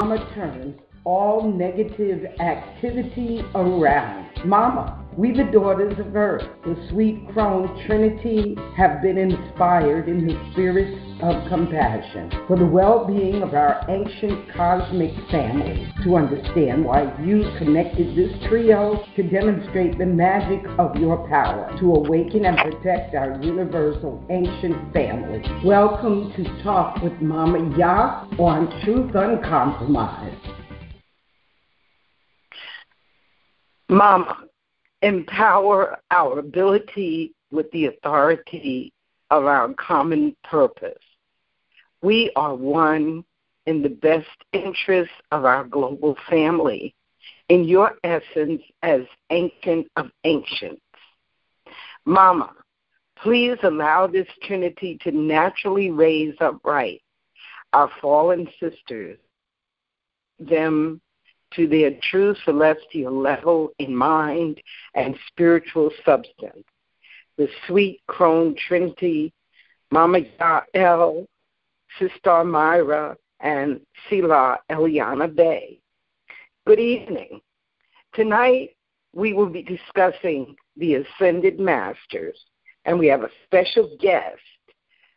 Mama turns all negative activity around. Mama, we the daughters of Earth, the sweet crone Trinity, have been inspired in the spirit of compassion for the well-being of our ancient cosmic family, to understand why you connected this trio to demonstrate the magic of your power, to awaken and protect our universal ancient family. Welcome to Talk with MammaYAH on Truth Uncompromised. Mama, empower our ability with the authority of our common purpose. We are one in the best interest of our global family, in your essence as ancient of ancients. Mama, please allow this Trinity to naturally raise upright our fallen sisters, them to their true celestial level in mind and spiritual substance. The sweet crone Trinity, Mama Yael, Sister Myra, and Sila Eliana Bay. Good evening. Tonight we will be discussing the Ascended Masters, and we have a special guest,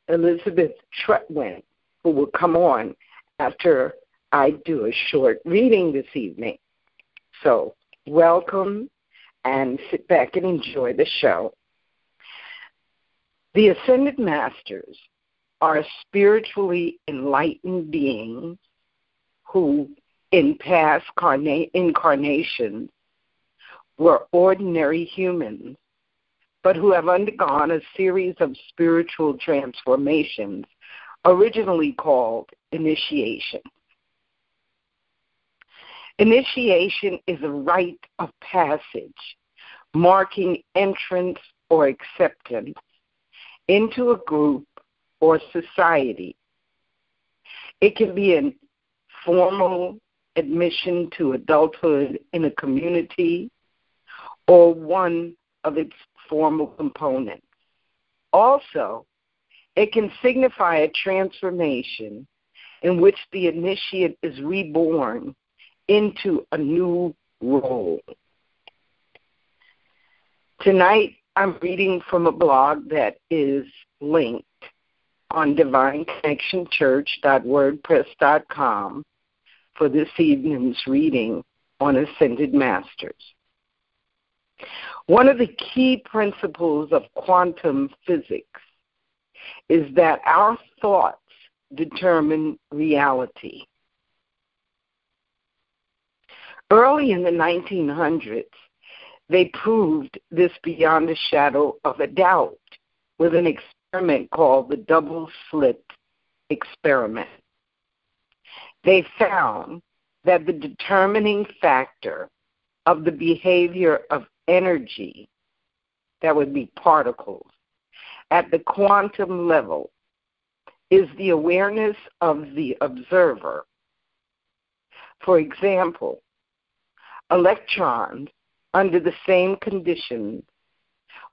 Elizabeth Trutwin, who will come on after I do a short reading this evening. So, welcome and sit back and enjoy the show. The Ascended Masters are spiritually enlightened beings who, in past incarnations, were ordinary humans, but who have undergone a series of spiritual transformations, originally called initiation. Initiation is a rite of passage, marking entrance or acceptance into a group or society. It can be a formal admission to adulthood in a community or one of its formal components. Also, it can signify a transformation in which the initiate is reborn into a new role. Tonight, I'm reading from a blog that is linked on divineconnectionchurch.wordpress.com for this evening's reading on Ascended Masters. One of the key principles of quantum physics is that our thoughts determine reality. Early in the 1900s, they proved this beyond a shadow of a doubt with an experiment called the double-slit experiment. They found that the determining factor of the behavior of energy, that would be particles, at the quantum level is the awareness of the observer. For example, electrons, under the same conditions,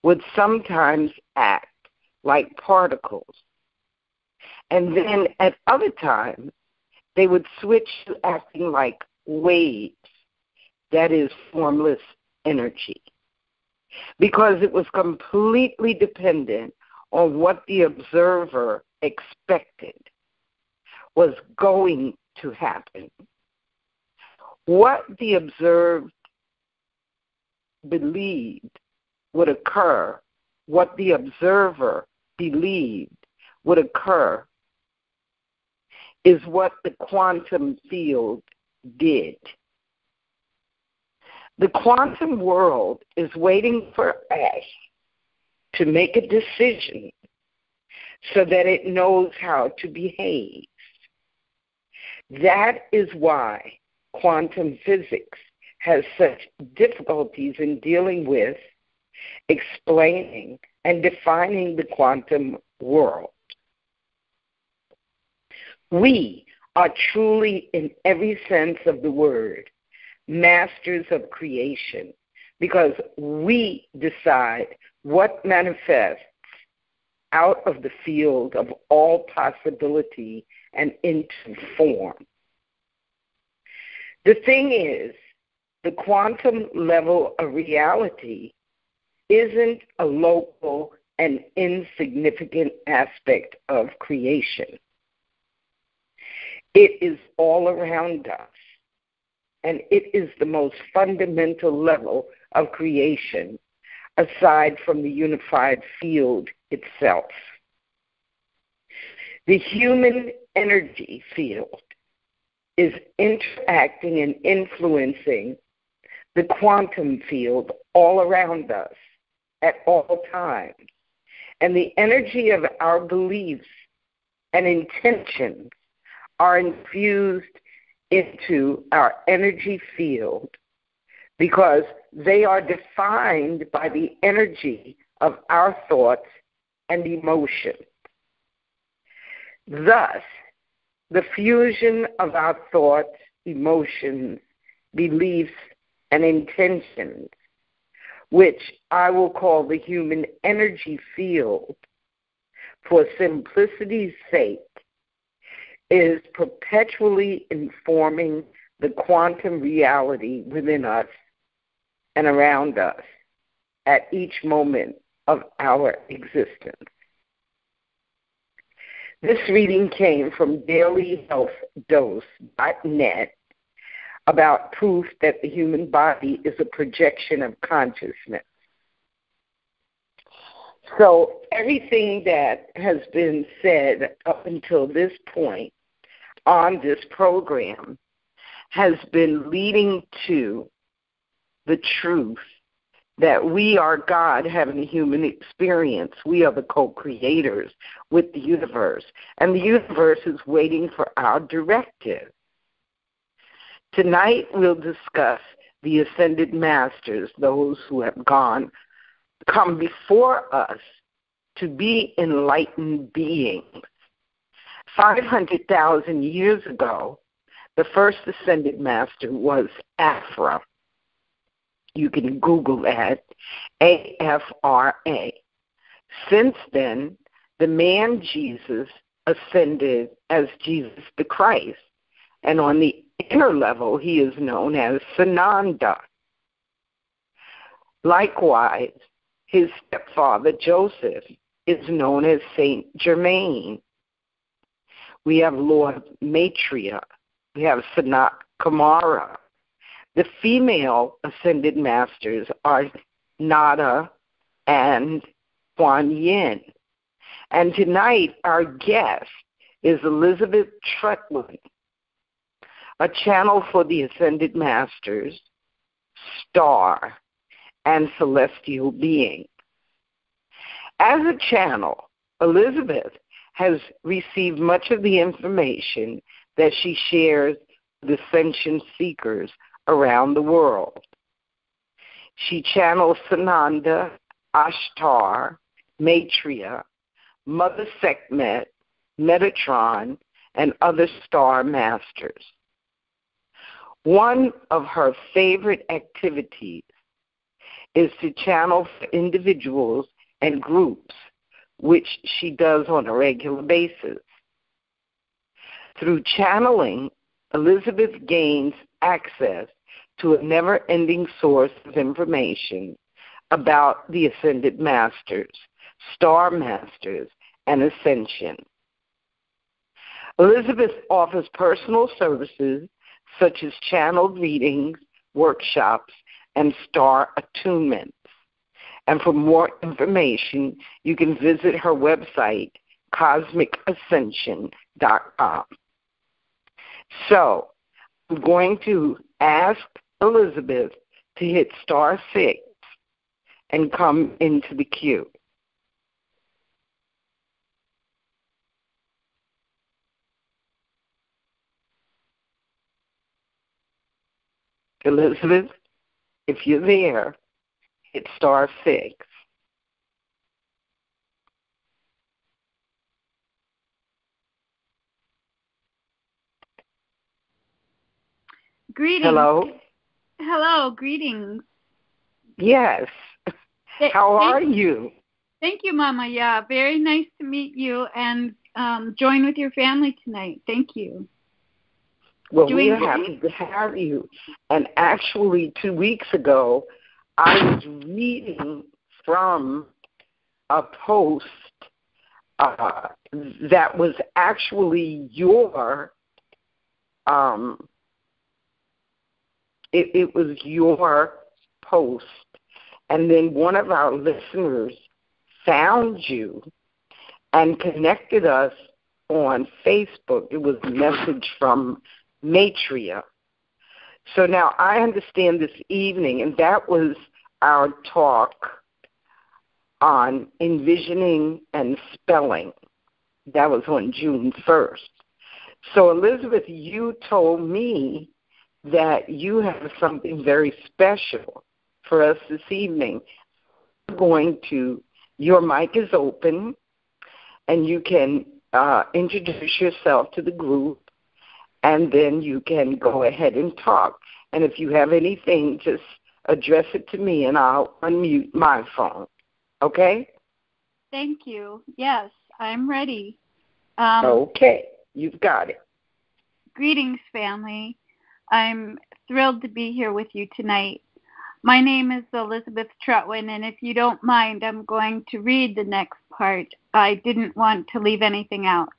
would sometimes act like particles. And then at other times, they would switch to acting like waves, that is, formless energy, because it was completely dependent on what the observer expected was going to happen. What the observed believed would occur, what the observer believed would occur, is what the quantum field did. The quantum world is waiting for us to make a decision so that it knows how to behave. That is why quantum physics has such difficulties in dealing with, explaining, and defining the quantum world. We are truly, in every sense of the word, masters of creation, because we decide what manifests out of the field of all possibility and into form. The thing is, the quantum level of reality isn't a local and insignificant aspect of creation. It is all around us, and it is the most fundamental level of creation, aside from the unified field itself. The human energy field is interacting and influencing the quantum field all around us at all times. And the energy of our beliefs and intentions are infused into our energy field because they are defined by the energy of our thoughts and emotions. Thus, the fusion of our thoughts, emotions, beliefs, and intentions, which I will call the human energy field for simplicity's sake, is perpetually informing the quantum reality within us and around us at each moment of our existence. This reading came from dailyhealthdose.net about proof that the human body is a projection of consciousness. So everything that has been said up until this point on this program has been leading to the truth that we are God having a human experience. We are the co-creators with the universe, and the universe is waiting for our directive. Tonight we'll discuss the ascended masters, those who have come before us to be enlightened beings. 500,000 years ago, the first ascended master was Afra. You can Google that, A-F-R-A. Since then, the man Jesus ascended as Jesus the Christ, and on the inner level, he is known as Sananda. Likewise, his stepfather, Joseph, is known as Saint Germain. We have Lord Maitreya. We have Sanat Kumara. The female ascended masters are Nada and Kuan Yin. And tonight, our guest is Elizabeth Trutland, a channel for the ascended masters, star, and celestial being. As a channel, Elizabeth has received much of the information that she shares with ascension seekers around the world. She channels Sananda, Ashtar, Maitreya, Mother Sekhmet, Metatron, and other star masters. One of her favorite activities is to channel for individuals and groups, which she does on a regular basis. Through channeling, Elizabeth gains access to a never-ending source of information about the ascended masters, star masters, and ascension. Elizabeth offers personal services such as channeled readings, workshops, and star attunements. And for more information, you can visit her website, cosmicascension.com. So, I'm going to ask Elizabeth to hit star 6 and come into the queue. Elizabeth, if you're there, hit star 6. Greetings. Hello? Hello, greetings. Yes. How are you? Thank you, MammaYAH. Very nice to meet you and join with your family tonight. Thank you. Well, we are happy to have you. And actually, 2 weeks ago, I was reading from a post that was actually your, it was your post. And then one of our listeners found you and connected us on Facebook. It was a message from Matria. So now I understand this evening, and that was our talk on envisioning and spelling. That was on June 1st. So Elizabeth, you told me that you have something very special for us this evening. Your mic is open, and you can introduce yourself to the group, and then you can go ahead and talk. And if you have anything, just address it to me, and I'll unmute my phone. Okay? Thank you. Yes, I'm ready. Okay, you've got it. Greetings, family. I'm thrilled to be here with you tonight. My name is Elizabeth Trutwin, and if you don't mind, I'm going to read the next part. I didn't want to leave anything out.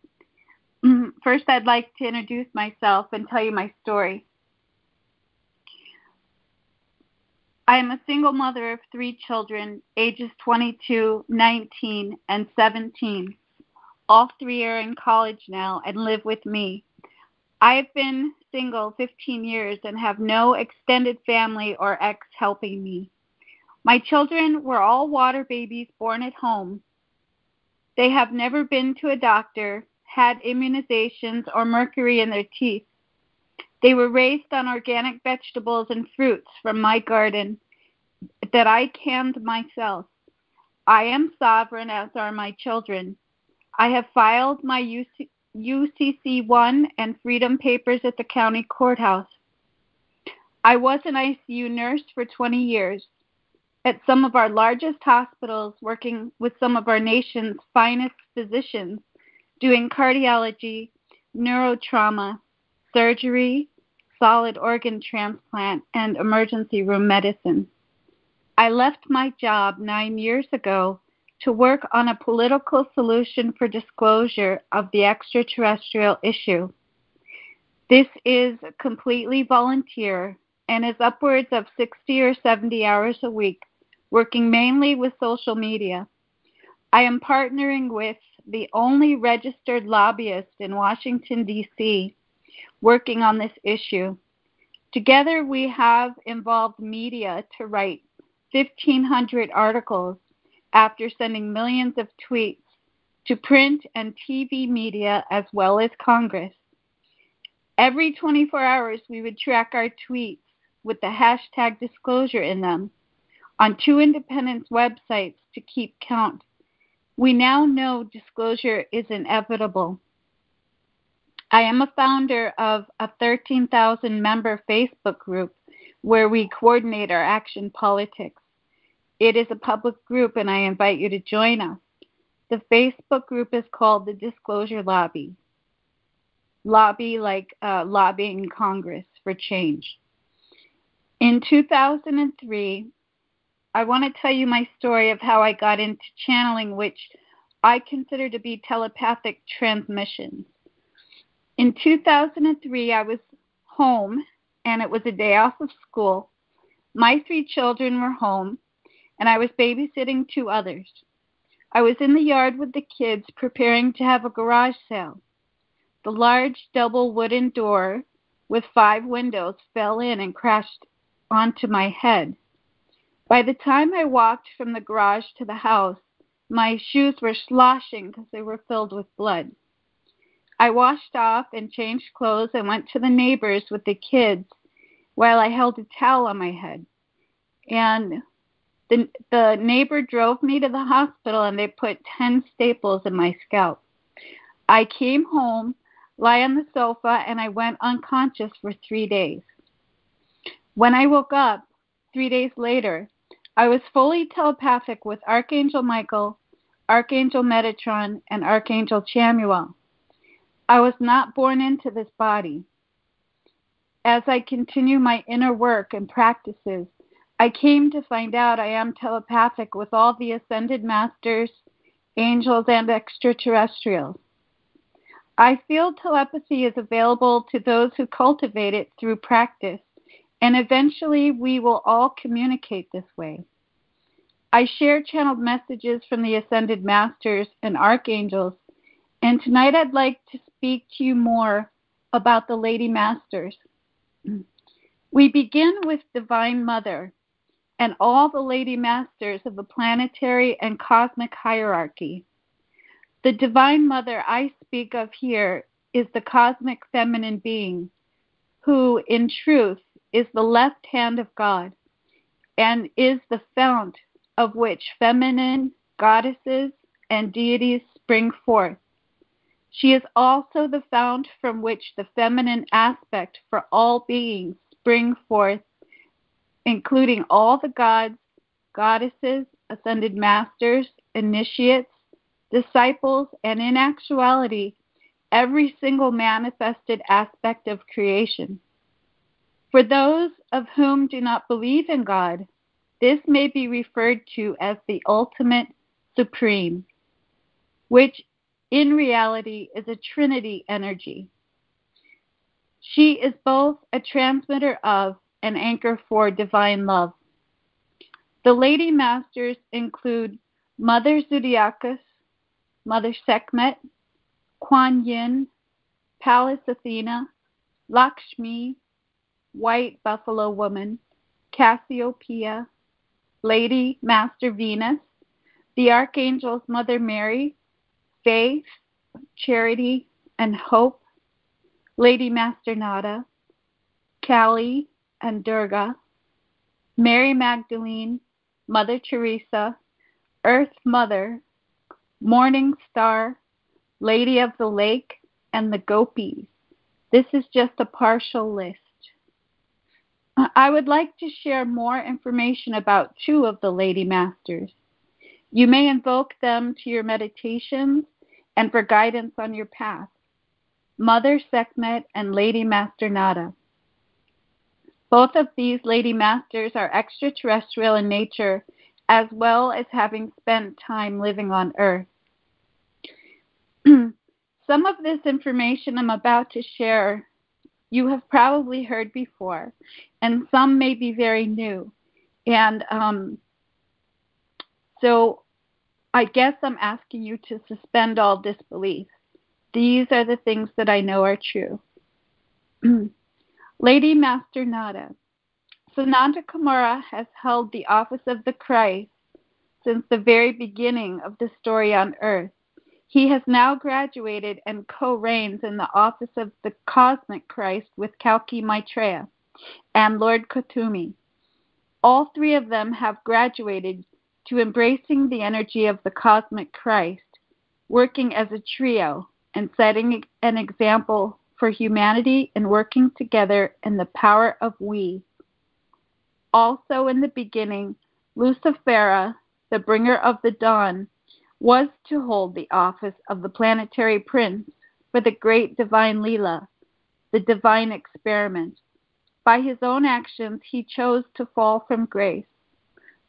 First, I'd like to introduce myself and tell you my story. I am a single mother of 3 children, ages 22, 19, and 17. All 3 are in college now and live with me. I have been single 15 years and have no extended family or ex helping me. My children were all water babies born at home. They have never been to a doctor, had immunizations, or mercury in their teeth. They were raised on organic vegetables and fruits from my garden that I canned myself. I am sovereign, as are my children. I have filed my UCC-1 and freedom papers at the county courthouse. I was an ICU nurse for 20 years at some of our largest hospitals, working with some of our nation's finest physicians, doing cardiology, neurotrauma, surgery, solid organ transplant, and emergency room medicine. I left my job 9 years ago to work on a political solution for disclosure of the extraterrestrial issue. This is completely volunteer and is upwards of 60 or 70 hours a week, working mainly with social media. I am partnering with the only registered lobbyist in Washington, D.C., working on this issue. Together, we have involved media to write 1,500 articles after sending millions of tweets to print and TV media as well as Congress. Every 24 hours, we would track our tweets with the hashtag disclosure in them on 2 independent websites to keep count. We now know disclosure is inevitable. I am a founder of a 13,000-member Facebook group where we coordinate our action politics. It is a public group, and I invite you to join us. The Facebook group is called the Disclosure Lobby. Lobby like lobbying Congress for change. In 2003, I want to tell you my story of how I got into channeling, which I consider to be telepathic transmissions. In 2003, I was home, and it was a day off of school. My 3 children were home, and I was babysitting 2 others. I was in the yard with the kids preparing to have a garage sale. The large double wooden door with 5 windows fell in and crashed onto my head. By the time I walked from the garage to the house, my shoes were sloshing because they were filled with blood. I washed off and changed clothes and went to the neighbors with the kids while I held a towel on my head. And the neighbor drove me to the hospital, and they put 10 staples in my scalp. I came home, lay on the sofa, and I went unconscious for 3 days. When I woke up 3 days later, I was fully telepathic with Archangel Michael, Archangel Metatron, and Archangel Chamuel. I was not born into this body. As I continue my inner work and practices, I came to find out I am telepathic with all the ascended masters, angels, and extraterrestrials. I feel telepathy is available to those who cultivate it through practice, and eventually we will all communicate this way. I share channeled messages from the ascended masters and archangels, and tonight I'd like to speak to you more about the Lady Masters. We begin with Divine Mother and all the Lady Masters of the planetary and cosmic hierarchy. The Divine Mother I speak of here is the cosmic feminine being, who, in truth, is the left hand of God and is the fount of which feminine goddesses and deities spring forth. She is also the fount from which the feminine aspect for all beings spring forth, including all the gods, goddesses, ascended masters, initiates, disciples, and in actuality, every single manifested aspect of creation. For those of whom do not believe in God, this may be referred to as the ultimate supreme, which in reality is a Trinity energy. She is both a transmitter of and anchor for divine love. The Lady Masters include Mother Zodiacus, Mother Sekhmet, Kuan Yin, Pallas Athena, Lakshmi, White Buffalo Woman, Cassiopeia, Lady Master Venus, the Archangels Mother Mary, Faith, Charity, and Hope, Lady Master Nada, Kali and Durga, Mary Magdalene, Mother Teresa, Earth Mother, Morning Star, Lady of the Lake, and the Gopis. This is just a partial list. I would like to share more information about two of the Lady Masters. You may invoke them to your meditations and for guidance on your path. Mother Sekhmet and Lady Master Nada. Both of these Lady Masters are extraterrestrial in nature, as well as having spent time living on Earth. Some of this information I'm about to share you have probably heard before, and some may be very new. And so I guess I'm asking you to suspend all disbelief. These are the things that I know are true. Lady Master Nada. Sananda Kumara has held the office of the Christ since the very beginning of the story on Earth. He has now graduated and co-reigns in the office of the Cosmic Christ with Kalki Maitreya and Lord Kotumi. All three of them have graduated to embracing the energy of the Cosmic Christ, working as a trio and setting an example for humanity and working together in the power of we. Also in the beginning, Lucifera, the bringer of the dawn, was to hold the office of the planetary prince for the great divine Leela, the divine experiment. By his own actions, he chose to fall from grace.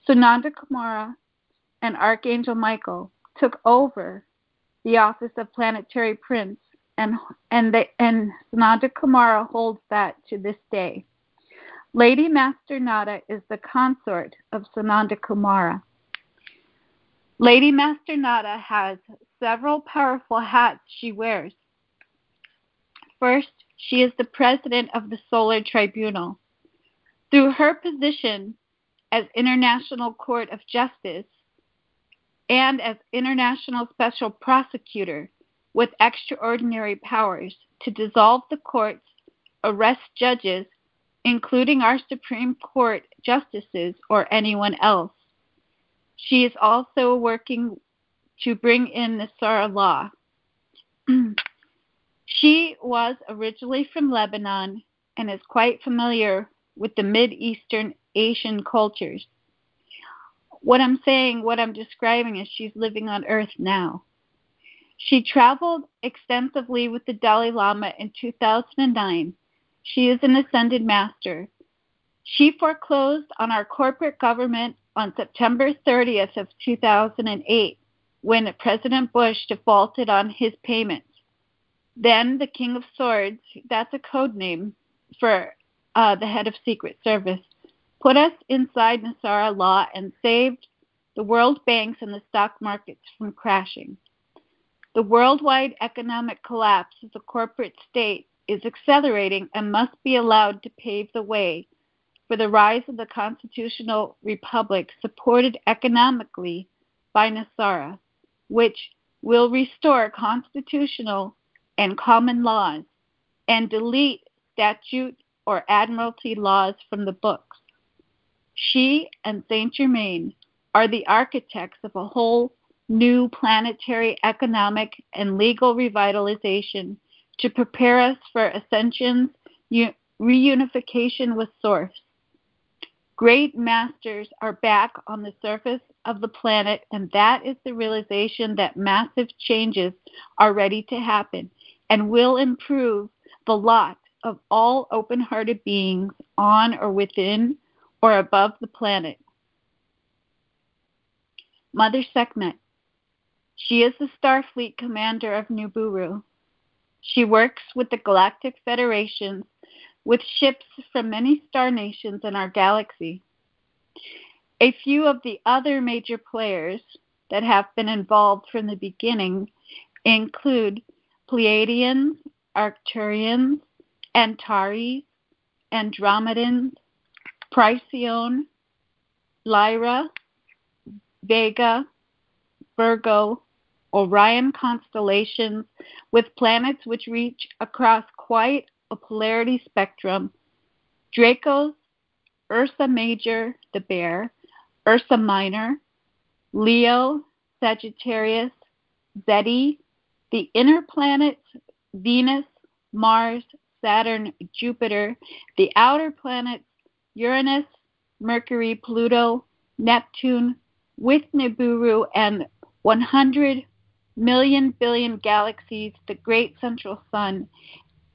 Sananda Kumara and Archangel Michael took over the office of planetary prince, and Sananda Kumara holds that to this day. Lady Master Nada is the consort of Sananda Kumara. Lady Master Nada has several powerful hats she wears. First, she is the president of the Solar Tribunal. Through her position as International Court of Justice and as International Special Prosecutor with extraordinary powers to dissolve the courts, arrest judges, including our Supreme Court justices or anyone else. She is also working to bring in the Sara law. She was originally from Lebanon and is quite familiar with the Mid-Eastern Asian cultures. What I'm describing is she's living on Earth now. She traveled extensively with the Dalai Lama in 2009 She is an ascended master. She foreclosed on our corporate government on September 30th of 2008 when President Bush defaulted on his payments. Then the King of Swords, that's a code name for the head of Secret Service, put us inside Nasara law and saved the world banks and the stock markets from crashing. The worldwide economic collapse of the corporate state is accelerating and must be allowed to pave the way for the rise of the constitutional republic supported economically by Nasara, which will restore constitutional and common laws and delete statute or admiralty laws from the books. She and Saint Germain are the architects of a whole new planetary economic and legal revitalization to prepare us for ascension's reunification with Source. Great masters are back on the surface of the planet, and that is the realization that massive changes are ready to happen and will improve the lot of all open-hearted beings on or within or above the planet. Mother Sekhmet. She is the Starfleet commander of Nibiru. She works with the Galactic Federation with ships from many star nations in our galaxy. A few of the other major players that have been involved from the beginning include Pleiadians, Arcturians, Antares, Andromedans, Procyon, Lyra, Vega, Virgo, Orion constellations with planets which reach across quite a polarity spectrum, Dracos, Ursa Major, the bear, Ursa Minor, Leo, Sagittarius, Zeti, the inner planets, Venus, Mars, Saturn, Jupiter, the outer planets, Uranus, Mercury, Pluto, Neptune, with Nibiru and 100 million billion galaxies, the great central sun.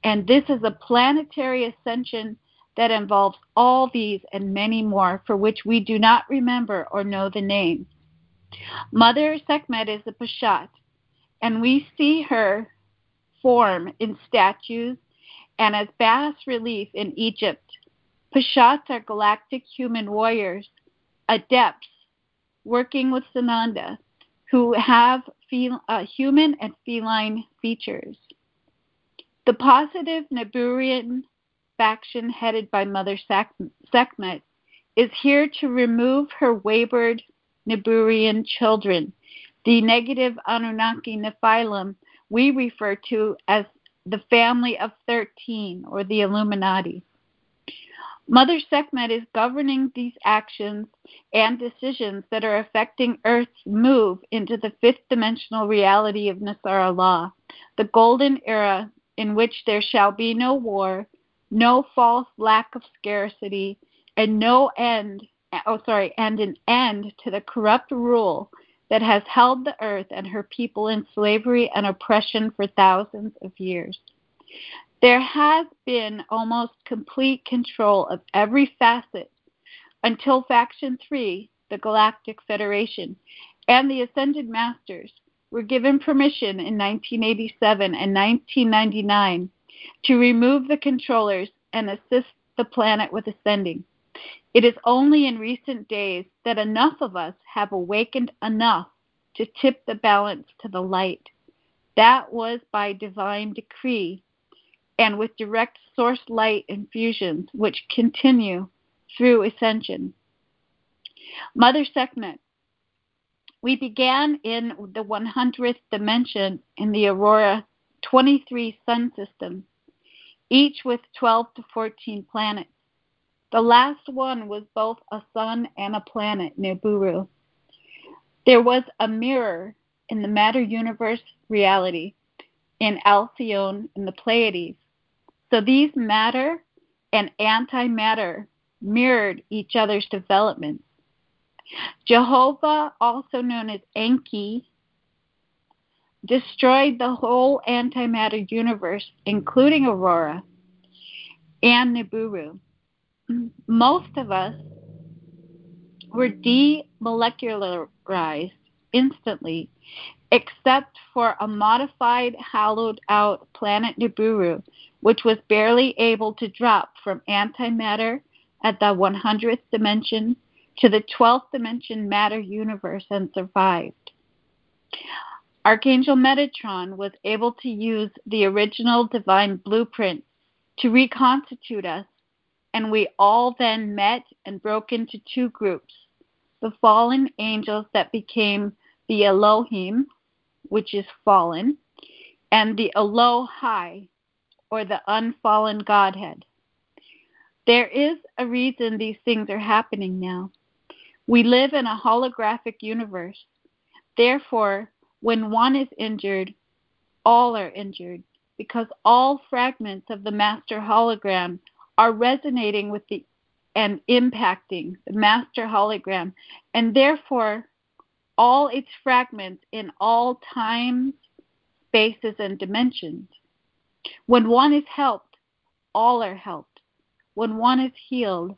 And this is a planetary ascension that involves all these and many more for which we do not remember or know the name. Mother Sekhmet is a Peshat, and we see her form in statues and as bas-relief in Egypt. Peshats are galactic human warriors, adepts, working with Sananda, who have human and feline features. The positive Niburian faction headed by Mother Sekhmet is here to remove her wayward Niburian children, the negative Anunnaki Nephilim we refer to as the family of 13 or the Illuminati. Mother Sekhmet is governing these actions and decisions that are affecting Earth's move into the fifth dimensional reality of Nasara law, the golden era in which there shall be no war, no false lack of scarcity, and an end to the corrupt rule that has held the earth and her people in slavery and oppression for thousands of years. There has been almost complete control of every facet until Faction 3, the Galactic Federation, and the Ascended Masters were given permission in 1987 and 1999 to remove the controllers and assist the planet with ascending. It is only in recent days that enough of us have awakened enough to tip the balance to the light. That was by divine decree and with direct source light infusions which continue through ascension. Mother Sekhmet, we began in the 100th dimension in the Aurora 23 sun system, each with 12 to 14 planets. The last one was both a sun and a planet, Nibiru. There was a mirror in the matter universe reality in Alcyone in the Pleiades. So these matter and antimatter mirrored each other's development. Jehovah, also known as Enki, destroyed the whole antimatter universe, including Aurora. and Nibiru. Most of us were demolecularized instantly, except for a modified, hollowed-out planet Nibiru, which was barely able to drop from antimatter at the 100th dimension to the 12th dimension matter universe and survived. Archangel Metatron was able to use the original divine blueprint to reconstitute us, and we all then met and broke into two groups, the fallen angels that became the Elohim, which is fallen, and the Elohai, or the unfallen Godhead. There is a reason these things are happening now. We live in a holographic universe. Therefore, when one is injured, all are injured, because all fragments of the master hologram are resonating with and impacting the master hologram, and therefore all its fragments in all times, spaces, and dimensions. When one is helped, all are helped. When one is healed,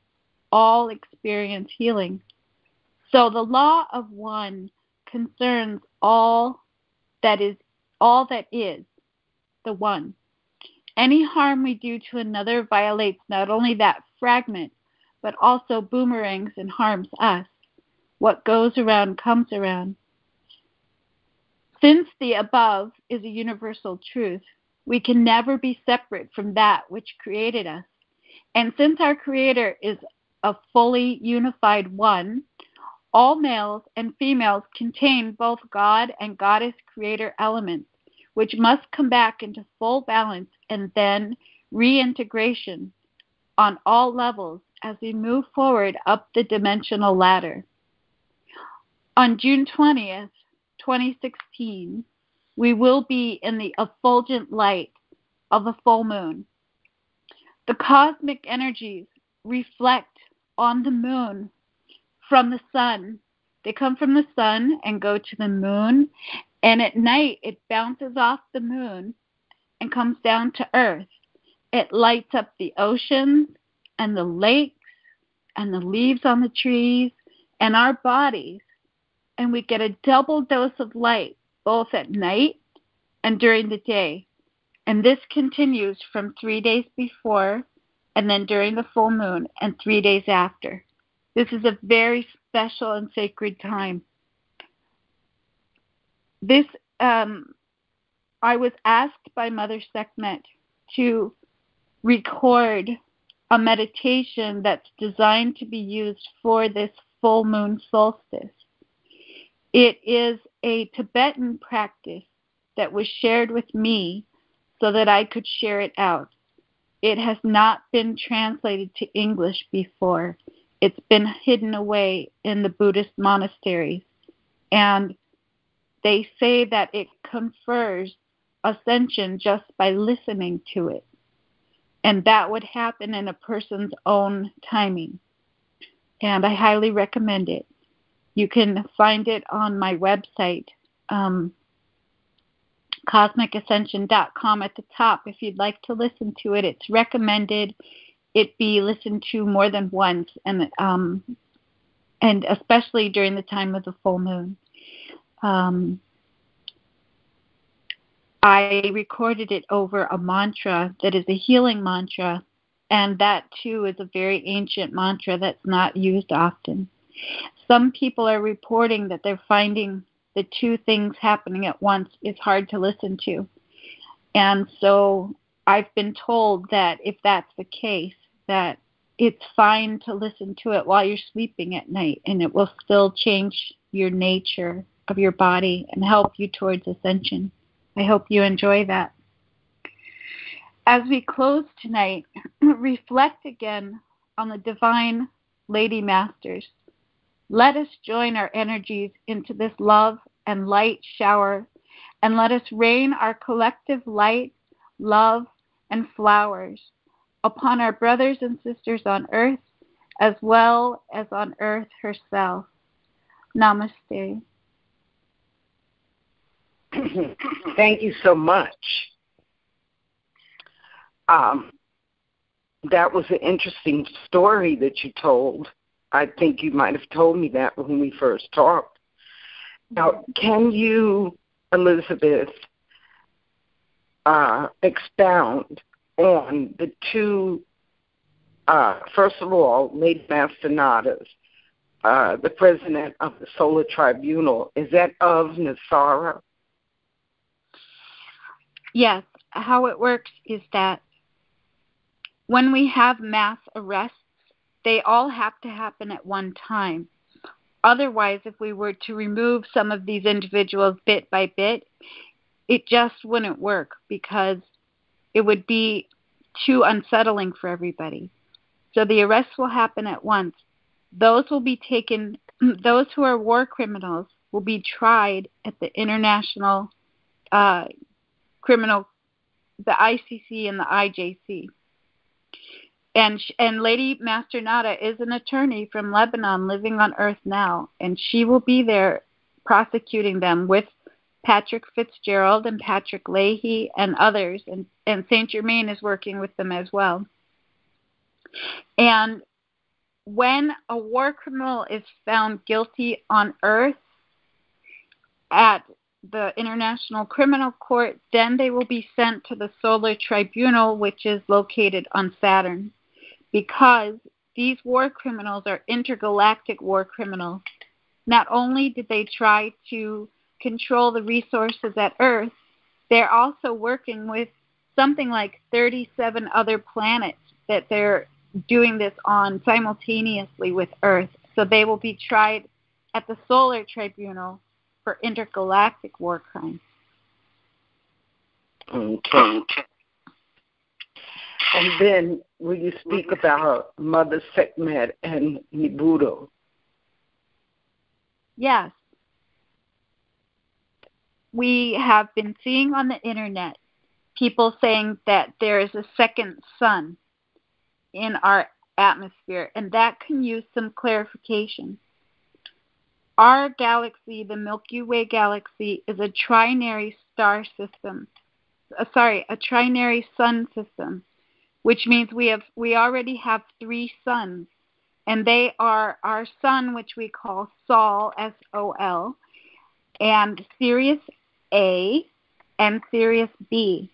all experience healing. So the law of one concerns all that is, the one. Any harm we do to another violates not only that fragment, but also boomerangs and harms us. What goes around comes around. Since the above is a universal truth, we can never be separate from that which created us. And since our Creator is a fully unified one, all males and females contain both God and Goddess Creator elements, which must come back into full balance and then reintegration on all levels as we move forward up the dimensional ladder. On June 20th, 2016, we will be in the effulgent light of the full moon. The cosmic energies reflect on the moon from the sun. They come from the sun and go to the moon, and at night it bounces off the moon and comes down to earth. It lights up the oceans and the lakes and the leaves on the trees and our bodies, and we get a double dose of light both at night and during the day. And this continues from 3 days before, and then during the full moon, and 3 days after. This is a very special and sacred time. This, I was asked by Mother Sekhmet to record a meditation that's designed to be used for this full moon solstice. It is a Tibetan practice that was shared with me so that I could share it out. It has not been translated to English before. It's been hidden away in the Buddhist monasteries. And they say that it confers ascension just by listening to it. And that would happen in a person's own timing. And I highly recommend it. You can find it on my website, cosmicascension.com at the top if you'd like to listen to it. It's recommended it be listened to more than once, and especially during the time of the full moon. I recorded it over a mantra that is a healing mantra, and that too is a very ancient mantra that's not used often. Some people are reporting that they're finding the two things happening at once is hard to listen to. And so I've been told that if that's the case, that it's fine to listen to it while you're sleeping at night, and it will still change your nature of your body and help you towards ascension. I hope you enjoy that. As we close tonight, reflect again on the Divine Lady Masters. Let us join our energies into this love and light shower, and let us rain our collective light, love, and flowers upon our brothers and sisters on earth, as well as on earth herself. Namaste. Thank you so much. that was an interesting story that you told. I think you might have told me that when we first talked. Now, can you, Elizabeth, expound on the two, first of all, Lady Master Nada's, the president of the Solar Tribunal, is that of Nasara? Yes. How it works is that when we have mass arrests, they all have to happen at one time. Otherwise, if we were to remove some of these individuals bit by bit, it just wouldn't work because it would be too unsettling for everybody. So the arrests will happen at once. Those will be taken, those who are war criminals will be tried at the International Criminal, the ICC and the IJC. And Lady Master Nada is an attorney from Lebanon living on earth now, and she will be there prosecuting them with Patrick Fitzgerald and Patrick Leahy and others, and Saint Germain is working with them as well. And when a war criminal is found guilty on earth at the International Criminal Court, then they will be sent to the Solar Tribunal, which is located on Saturn, because these war criminals are intergalactic war criminals. Not only did they try to control the resources at Earth, they're also working with something like 37 other planets that they're doing this on simultaneously with Earth. So they will be tried at the Solar Tribunal for intergalactic war crimes. Okay. And then will you speak about Mother Sekhmet and Nibiru? Yes. We have been seeing on the internet people saying that there is a second sun in our atmosphere, and that can use some clarification. Our galaxy, the Milky Way galaxy, is a trinary star system. A trinary sun system, which means we already have 3 suns, and they are our sun, which we call Sol, S-O-L, and Sirius A and Sirius B.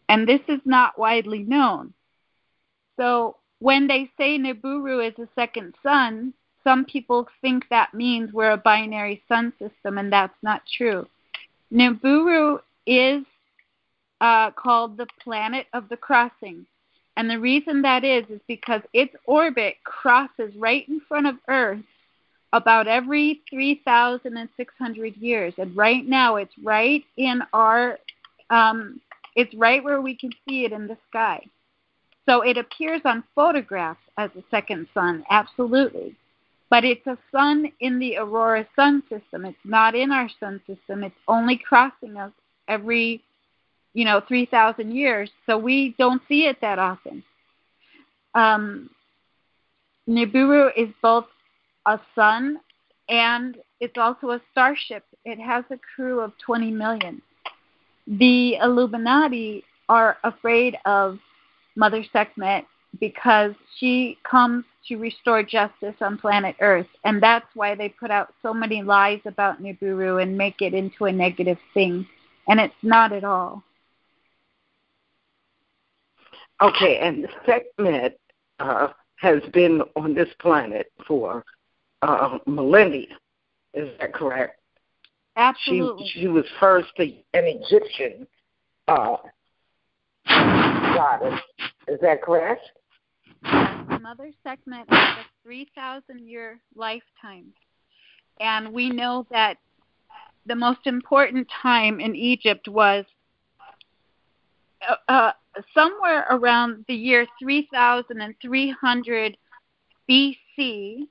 And this is not widely known. So when they say Nibiru is a second sun, some people think that means we're a binary sun system, and that's not true. Nibiru is called the planet of the crossing. And the reason that is because its orbit crosses right in front of Earth about every 3,600 years. And right now it's right in our, it's right where we can see it in the sky. So it appears on photographs as a second sun, absolutely. But it's a sun in the Aurora sun system. It's not in our sun system. It's only crossing us every 3,000 years, so we don't see it that often. Nibiru is both a sun and it's also a starship. It has a crew of 20 million. The Illuminati are afraid of Mother Sekhmet because she comes to restore justice on planet Earth, and that's why they put out so many lies about Nibiru and make it into a negative thing, and it's not at all. Okay, and Sekhmet has been on this planet for millennia. Is that correct? Absolutely. She was first an Egyptian goddess. Is that correct? Yes, Mother Sekhmet had a 3,000-year lifetime. And we know that the most important time in Egypt was somewhere around the year 3,300 BC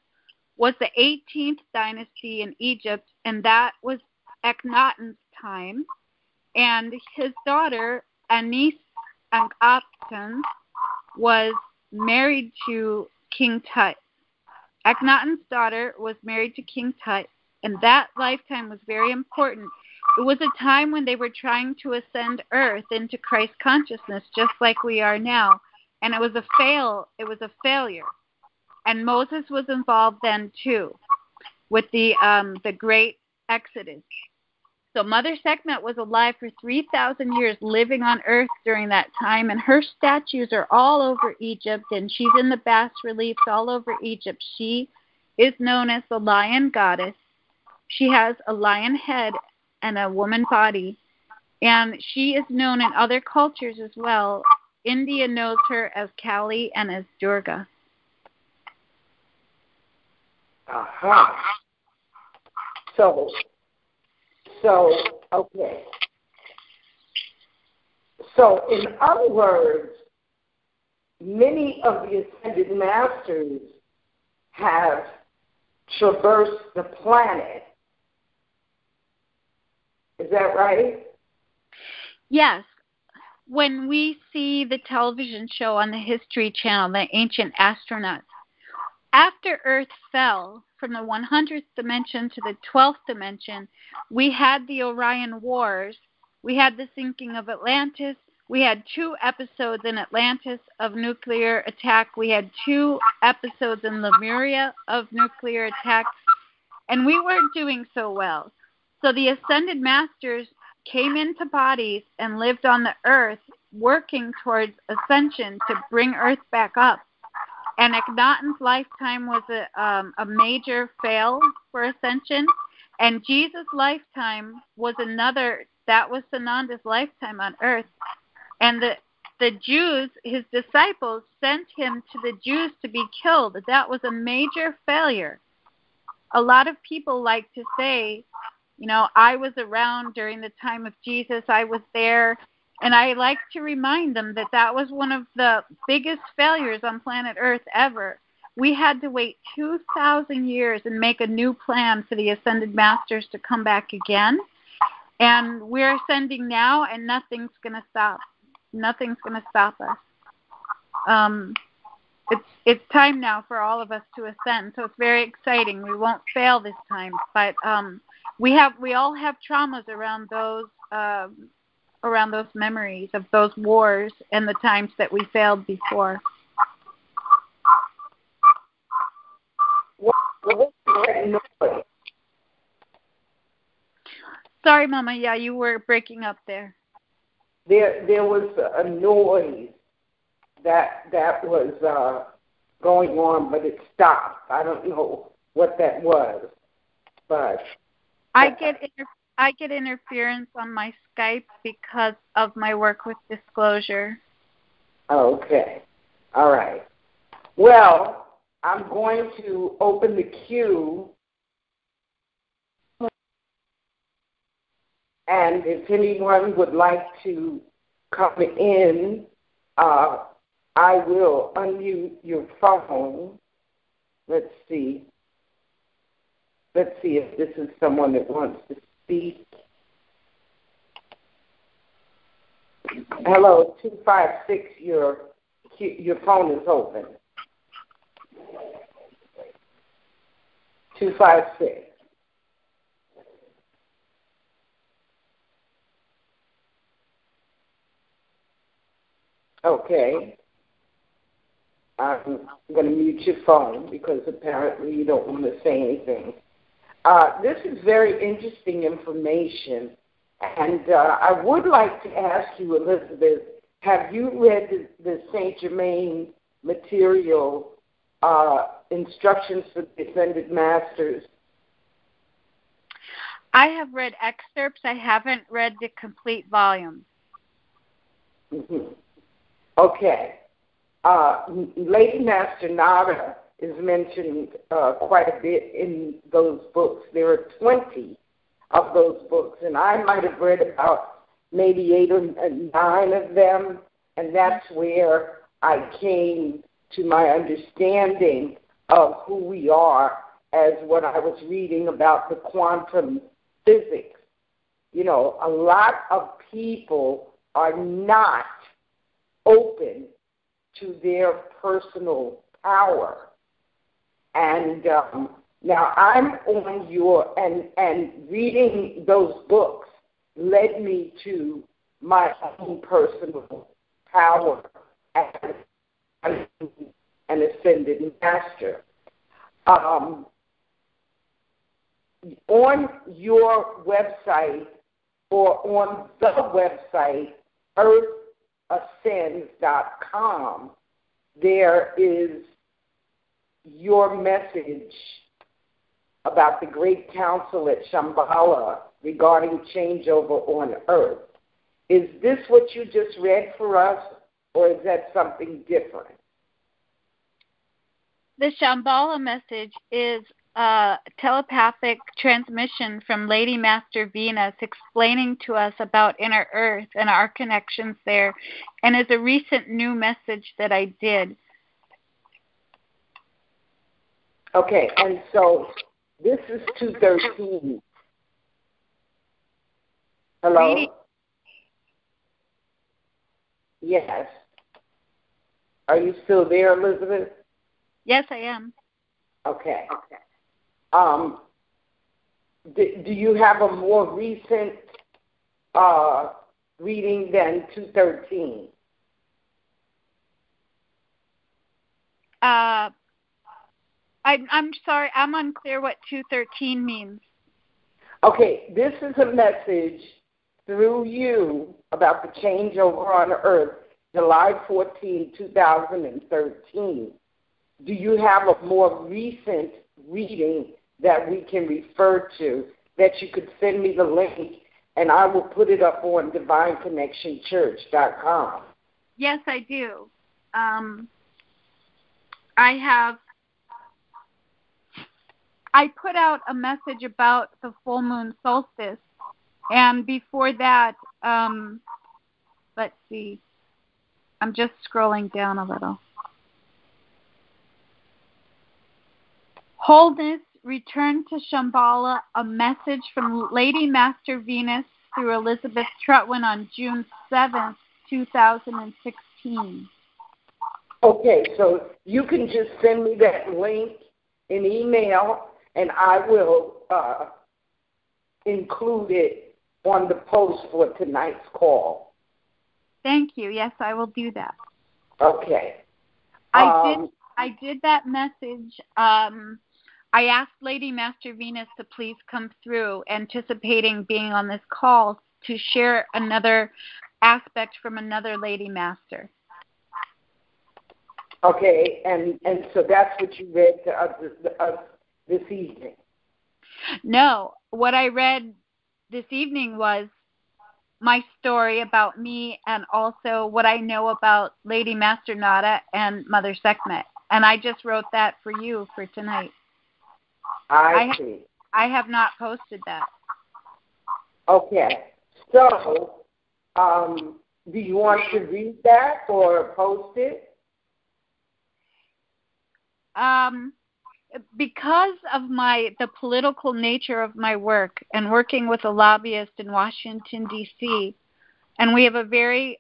was the 18th dynasty in Egypt, and that was Akhenaten's time. And his daughter, Anis Akhenaten, was married to King Tut. Akhenaten's daughter was married to King Tut, and that lifetime was very important. It was a time when they were trying to ascend Earth into Christ consciousness, just like we are now. and it was a failure. And Moses was involved then too, with the great Exodus. So Mother Sekhmet was alive for 3,000 years, living on earth during that time, and her statues are all over Egypt, and she's in the bas-reliefs all over Egypt. She is known as the lion goddess. She has a lion head and a woman body, and she is known in other cultures as well. India knows her as Kali and as Durga. Uh-huh. So, okay. So, in other words, many of the ascended masters have traversed the planet. Is that right? Yes. When we see the television show on the History Channel, The Ancient Astronauts, after Earth fell from the 100th dimension to the 12th dimension, we had the Orion Wars, we had the sinking of Atlantis, we had 2 episodes in Atlantis of nuclear attack, we had 2 episodes in Lemuria of nuclear attack, and we weren't doing so well. So the Ascended Masters came into bodies and lived on the Earth, working towards ascension to bring Earth back up. And Akhenaten's lifetime was a major fail for ascension, and Jesus' lifetime was another. That was Sananda's lifetime on earth. And the Jews, his disciples, sent him to the Jews to be killed. That was a major failure. A lot of people like to say, you know, I was around during the time of Jesus, I was there. And I like to remind them that that was one of the biggest failures on planet Earth ever. We had to wait 2,000 years and make a new plan for the Ascended Masters to come back again. And we're ascending now, and nothing's going to stop. Nothing's going to stop us. It's time now for all of us to ascend, so it's very exciting. We won't fail this time, but we all have traumas around those memories of those wars and the times that we failed before. Sorry, Mama. Yeah, you were breaking up there. There was a noise that was going on, but it stopped. I don't know what that was, but I get interference on my Skype because of my work with disclosure. Okay. All right. Well, I'm going to open the queue, and if anyone would like to come in, I will unmute your phone. Let's see if this is someone that wants to speak. Hello, 256, your phone is open. 256. Okay. I'm going to mute your phone because apparently you don't want to say anything. This is very interesting information, and I would like to ask you, Elizabeth, have you read the Saint Germain material, Instructions for the Ascended Masters? I have read excerpts. I haven't read the complete volume. Mm-hmm. Okay. Lady Master Nada is mentioned quite a bit in those books. There are 20 of those books, and I might have read about maybe 8 or 9 of them, and that's where I came to my understanding of who we are as what I was reading about the quantum physics. You know, a lot of people are not open to their personal power. And now I'm on your, and reading those books led me to my own personal power. And an ascended master. On your website or on the website, earthascends.com, there is your message about the Great Council at Shambhala regarding changeover on Earth. Is this what you just read for us, or is that something different? The Shambhala message is a telepathic transmission from Lady Master Venus explaining to us about inner Earth and our connections there, and is a recent new message that I did. Okay, and so this is 213. Hello? Reading. Yes. Are you still there, Elizabeth? Yes, I am. Okay. Do you have a more recent reading than 213? I'm sorry, I'm unclear what 213 means. Okay, this is a message through you about the changeover on Earth, July 14, 2013. Do you have a more recent reading that we can refer to that you could send me the link, and I will put it up on DivineConnectionChurch.com? Yes, I do. I put out a message about the full moon solstice, and before that, let's see, I'm just scrolling down a little. Wholeness, return to Shambhala, a message from Lady Master Venus through Elizabeth Trutwin on June 7th, 2016. Okay, so you can just send me that link in email, and I will include it on the post for tonight's call. Thank you. Yes, I will do that. Okay. I did that message. I asked Lady Master Venus to please come through, anticipating being on this call to share another aspect from another Lady Master. Okay, and so that's what you read to us this evening. No, what I read this evening was my story about me and also what I know about Lady Master Nada and Mother Sekhmet. And I just wrote that for you for tonight. I see. I have not posted that. Okay. So, do you want to read that or post it? Because of the political nature of my work and working with a lobbyist in Washington, D.C., and we have a very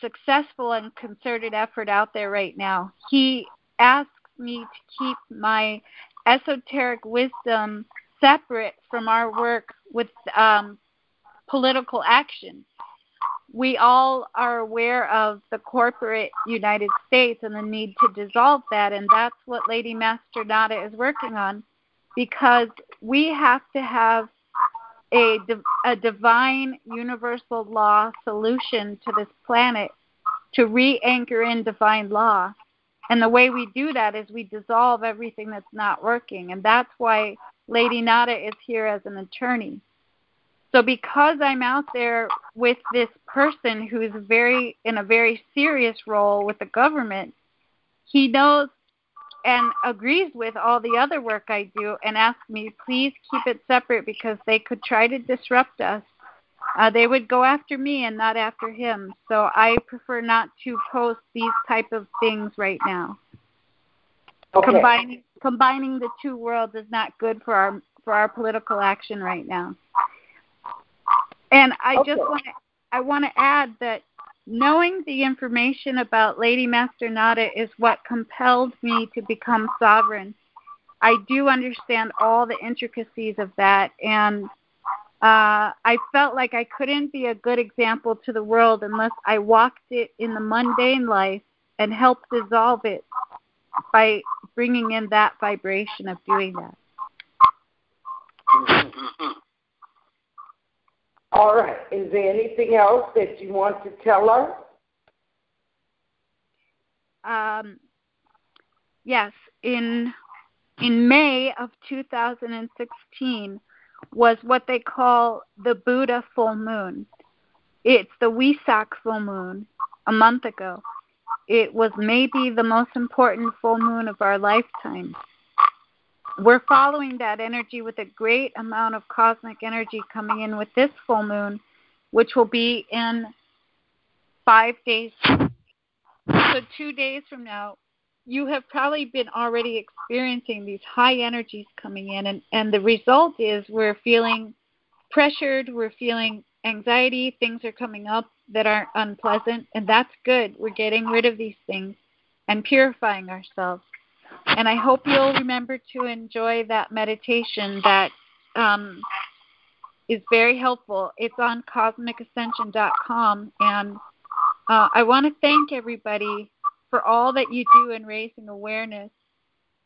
successful and concerted effort out there right now, he asked me to keep my esoteric wisdom separate from our work with political action. We all are aware of the corporate United States and the need to dissolve that, and that's what Lady Master Nada is working on, because we have to have a divine universal law solution to this planet to re-anchor in divine law. And the way we do that is we dissolve everything that's not working, and that's why Lady Nada is here as an attorney. So because I'm out there with this person who is in a very serious role with the government, he knows and agrees with all the other work I do and asks me, please keep it separate because they could try to disrupt us. They would go after me and not after him. So I prefer not to post these type of things right now. Okay. Combining the two worlds is not good for our political action right now. And I want to add that knowing the information about Lady Master Nada is what compelled me to become sovereign. I do understand all the intricacies of that, and I felt like I couldn't be a good example to the world unless I walked it in the mundane life and help dissolve it by bringing in that vibration of doing that. All right. Is there anything else that you want to tell us? Yes. In May of 2016 was what they call the Buddha full moon. It's the Wesak full moon a month ago. It was maybe the most important full moon of our lifetime. We're following that energy with a great amount of cosmic energy coming in with this full moon, which will be in 5 days. So 2 days from now, you have probably been already experiencing these high energies coming in, and the result is we're feeling pressured, we're feeling anxiety, things are coming up that aren't unpleasant, and that's good. We're getting rid of these things and purifying ourselves. And I hope you'll remember to enjoy that meditation that is very helpful. It's on cosmicascension.com, and I want to thank everybody for all that you do in raising awareness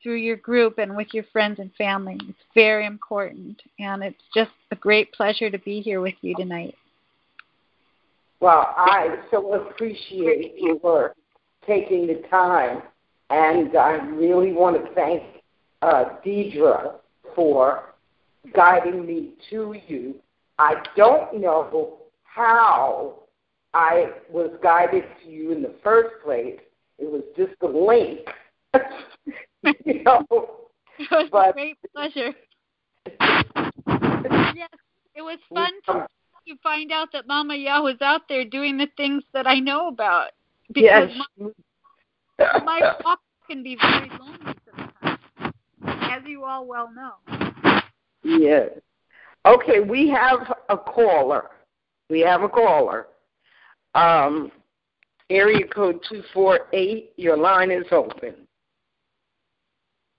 through your group and with your friends and family. It's very important, and it's just a great pleasure to be here with you tonight. Well, I so appreciate your taking the time, and I really want to thank Deidre for guiding me to you. I don't know how I was guided to you in the first place. It was just a link, you know. It was a great pleasure. Yes, it was fun to find out that MammaYAH was out there doing the things that I know about. Because my walk can be very lonely sometimes, as you all well know. Yes. Okay, we have a caller. Area code 248, your line is open.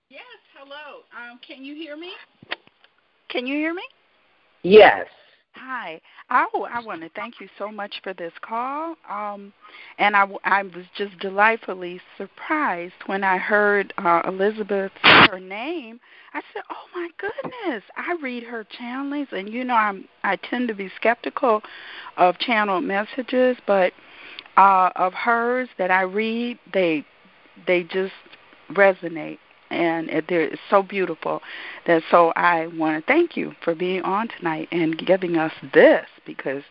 Yes, hello. Can you hear me? Can you hear me? Yes. Hi. I want to thank you so much for this call. And I was just delightfully surprised when I heard Elizabeth say her name. I said, oh, my goodness. I read her channelings, and, you know, I tend to be skeptical of channeled messages, but of hers that I read, they just resonate, and it's so beautiful. So I want to thank you for being on tonight and giving us this, because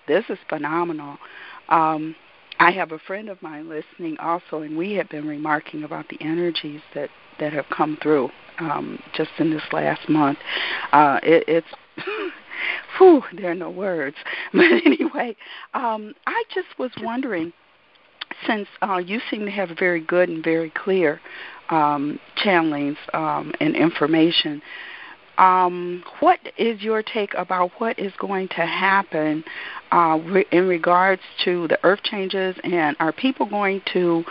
this is phenomenal. I have a friend of mine listening also, and we have been remarking about the energies that have come through just in this last month. It's whew, there are no words. But anyway, I just was wondering, since you seem to have very good and very clear channelings and information, what is your take about what is going to happen in regards to the earth changes, and are people going to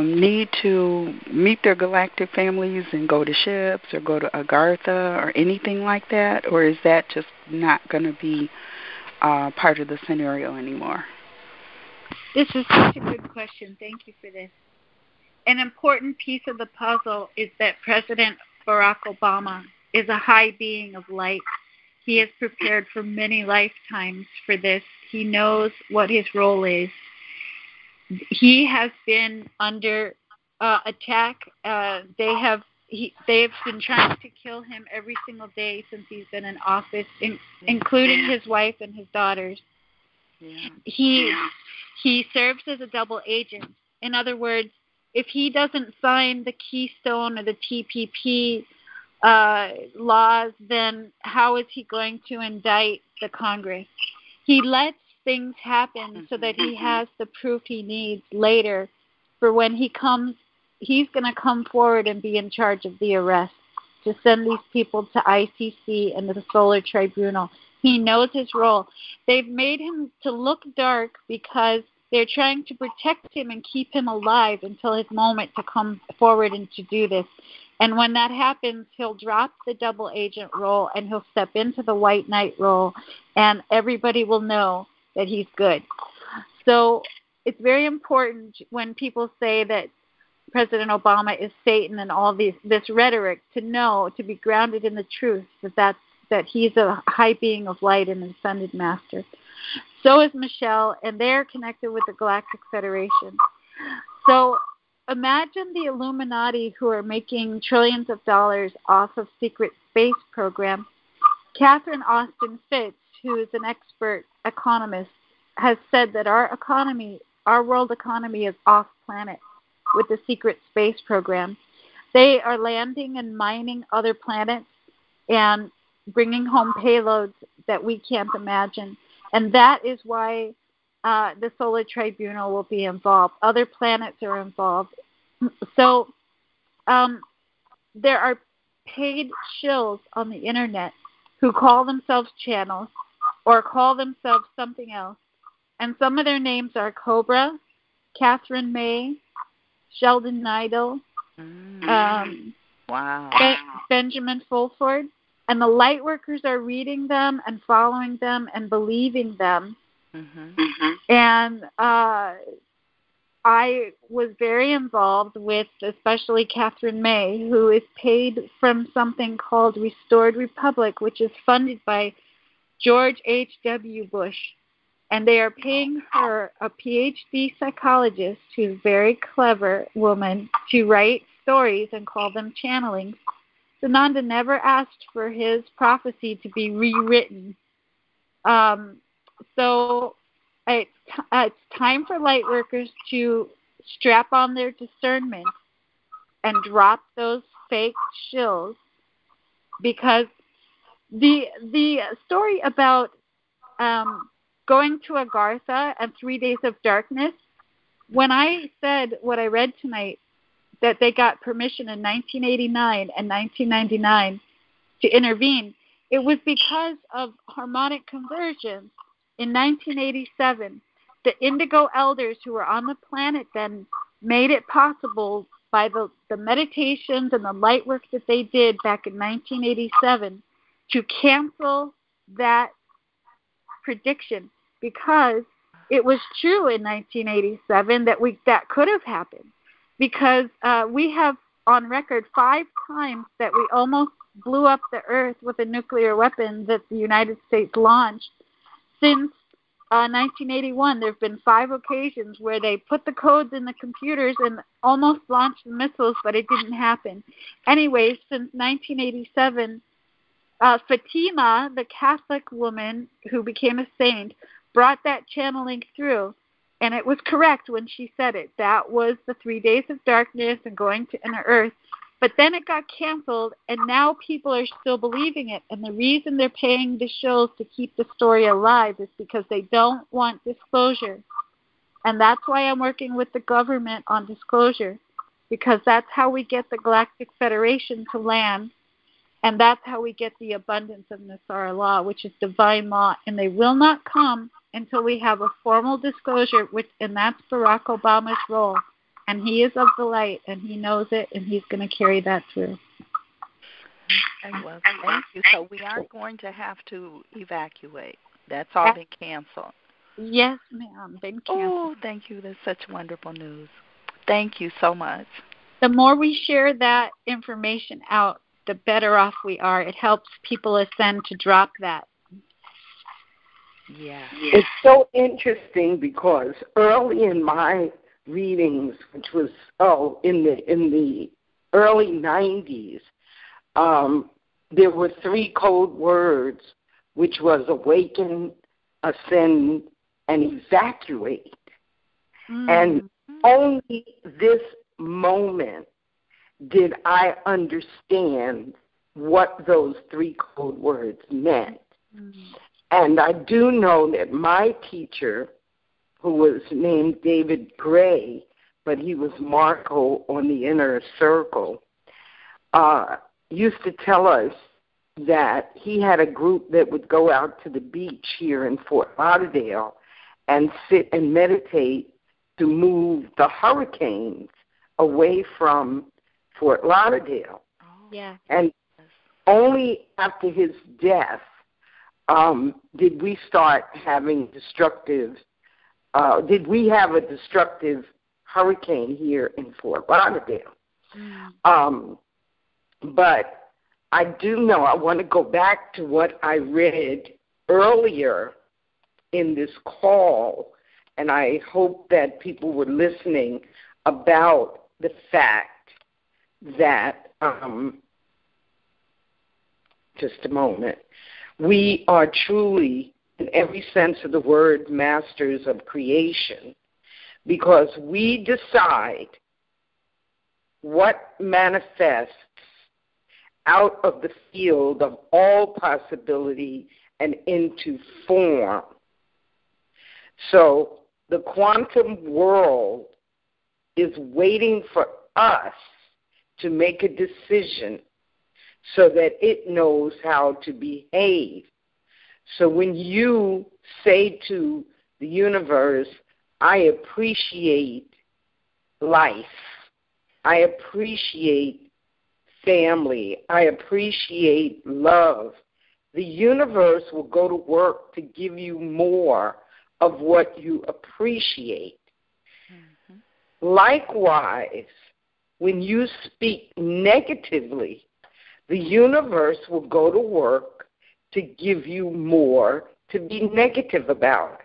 need to meet their galactic families and go to ships or go to Agartha or anything like that, or is that just not going to be part of the scenario anymore? This is such a good question. Thank you for this. An important piece of the puzzle is that President Barack Obama is a high being of light. He is prepared for many lifetimes for this. He knows what his role is. He has been under attack. They've been trying to kill him every single day since he's been in office, including his wife and his daughters. Yeah. He serves as a double agent. In other words, if he doesn't sign the Keystone or the TPP laws, then how is he going to indict the Congress? He lets things happen so that he has the proof he needs later for when he comes. He's going to come forward and be in charge of the arrest to send these people to ICC and to the Solar Tribunal. He knows his role. They've made him to look dark because they're trying to protect him and keep him alive until his moment to come forward and to do this. And when that happens, he'll drop the double agent role and he'll step into the white knight role, and everybody will know that he's good. So it's very important when people say that President Obama is Satan and all this rhetoric to know, to be grounded in the truth that he's a high being of light and ascended master. So is Michelle, and they're connected with the Galactic Federation. So imagine the Illuminati who are making trillions of dollars off of secret space program. Catherine Austin Fitz, who is an expert economist, has said that our world economy is off planet with the secret space program. They are landing and mining other planets and bringing home payloads that we can't imagine. And that is why the Solar Tribunal will be involved. Other planets are involved. So there are paid shills on the internet who call themselves channels or call themselves something else. And some of their names are Cobra, Catherine May, Sheldon Neidel, Benjamin Fulford. And the light workers are reading them and following them and believing them. And I was very involved with especially Catherine May, who is paid from something called Restored Republic, which is funded by George H.W. Bush. And they are paying her, a PhD psychologist, who's a very clever woman, to write stories and call them channelings. Sananda never asked for his prophecy to be rewritten. So it's time for light workers to strap on their discernment and drop those fake shills, because the story about going to Agartha and 3 days of darkness, when I said what I read tonight, that they got permission in 1989 and 1999 to intervene, it was because of harmonic conversions. In 1987, the indigo elders who were on the planet then made it possible by the meditations and the light work that they did back in 1987 to cancel that prediction, because it was true in 1987 that could have happened. Because we have on record 5 times that we almost blew up the Earth with a nuclear weapon that the United States launched. Since 1981, there have been 5 occasions where they put the codes in the computers and almost launched the missiles, but it didn't happen. Anyway, since 1987, Fatima, the Catholic woman who became a saint, brought that channeling through. And it was correct when she said it. That was the 3 days of darkness and going to inner earth. But then it got canceled, and now people are still believing it. And the reason they're paying the shows to keep the story alive is because they don't want disclosure. And that's why I'm working with the government on disclosure, because that's how we get the Galactic Federation to land. And that's how we get the abundance of Nasara law, which is divine law. And they will not come until we have a formal disclosure, and that's Barack Obama's role. And he is of the light, and he knows it, and he's going to carry that through. Okay, well, thank you. So we aren't going to have to evacuate. That's all been canceled. Yes, ma'am, been canceled. Oh, thank you. That's such wonderful news. Thank you so much. The more we share that information out, the better off we are. It helps people ascend to drop that. Yeah. It's so interesting because early in my readings, which was in the early 90s, there were 3 code words, which was awaken, ascend, and evacuate. And only this moment did I understand what those 3 code words meant. And I do know that my teacher, who was named David Gray, but he was Marco on the Inner Circle, used to tell us that he had a group that would go out to the beach here in Fort Lauderdale and sit and meditate to move the hurricanes away from Fort Lauderdale. Yeah. And only after his death did we start having destructive did we have a destructive hurricane here in Fort Lauderdale. But I do know, I want to go back to what I read earlier in this call, and I hope that people were listening, about the fact that, just a moment, we are truly, in every sense of the word, masters of creation, because we decide what manifests out of the field of all possibility and into form. So the quantum world is waiting for us to make a decision so that it knows how to behave. So when you say to the universe, I appreciate life, I appreciate family, I appreciate love, the universe will go to work to give you more of what you appreciate. Likewise, when you speak negatively, the universe will go to work to give you more to be negative about.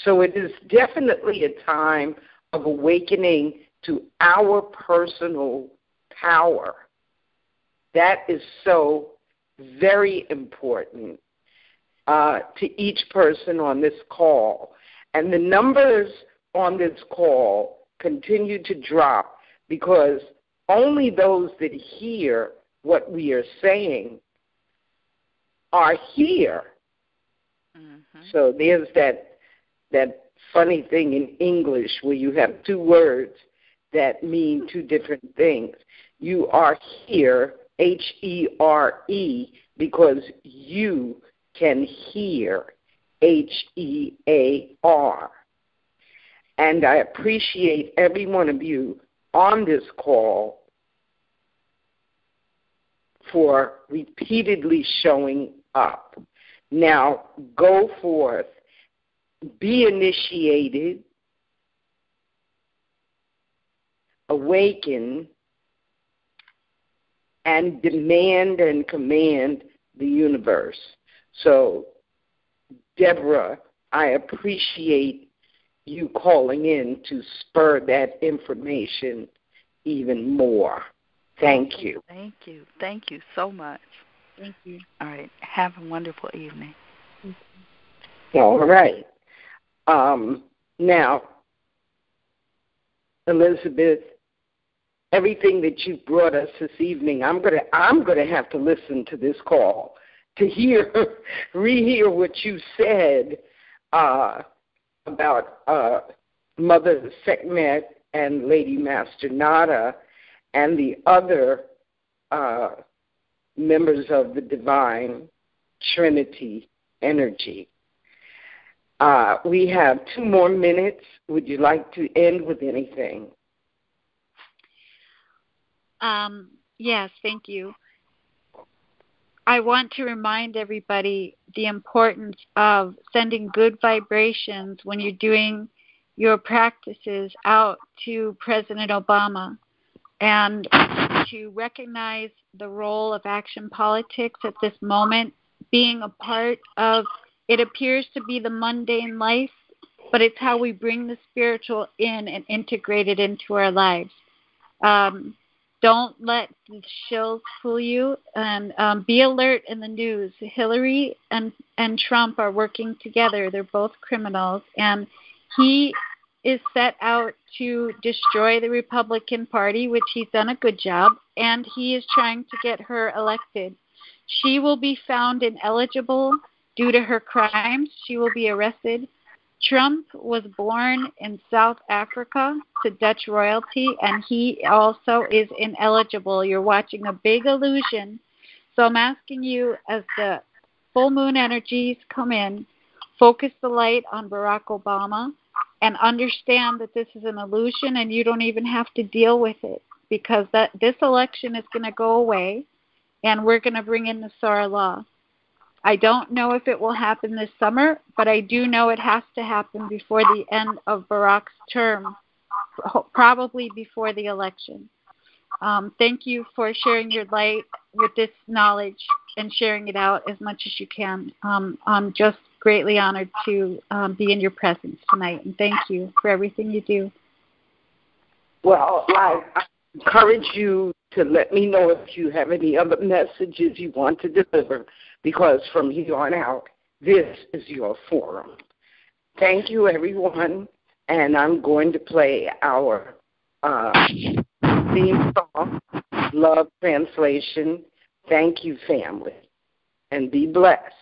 So it is definitely a time of awakening to our personal power. That is so very important to each person on this call. And the numbers on this call continue to drop because only those that hear what we are saying are here. So there's that funny thing in English where you have two words that mean two different things. You are here, H-E-R-E, because you can hear, H-E-A-R. And I appreciate every one of you on this call for repeatedly showing up. Now, go forth, be initiated, awaken, and demand and command the universe. So, Deborah, I appreciate you calling in to spur that information even more. Thank you. Thank you. Thank you so much. Thank you. All right. Have a wonderful evening. All right. Now, Elizabeth, everything that you brought us this evening, I'm gonna have to listen to this call to rehear what you said about Mother Sekhmet and Lady Master Nada and the other members of the Divine Trinity energy. We have 2 more minutes. Would you like to end with anything? Yes, thank you. I want to remind everybody the importance of sending good vibrations when you're doing your practices out to President Obama, and to recognize the role of action politics at this moment, being a part of, it appears to be the mundane life, but it's how we bring the spiritual in and integrate it into our lives. Don't let the shills fool you, and be alert in the news. Hillary and Trump are working together. They're both criminals, and he is set out to destroy the Republican Party, which he's done a good job, and he is trying to get her elected. She will be found ineligible due to her crimes. She will be arrested. Trump was born in South Africa to Dutch royalty, and he also is ineligible. You're watching a big illusion. So I'm asking you, as the full moon energies come in, focus the light on Barack Obama and understand that this is an illusion and you don't even have to deal with it, because this election is going to go away and we're going to bring in the Sar law. I don't know if it will happen this summer, but I do know it has to happen before the end of Barack's term, probably before the election. Thank you for sharing your light with this knowledge and sharing it out as much as you can. I'm just greatly honored to be in your presence tonight, and thank you for everything you do. Well, I encourage you to let me know if you have any other messages you want to deliver, because from here on out, this is your forum. Thank you, everyone, and I'm going to play our theme song, Love Translation. Thank you, family, and be blessed.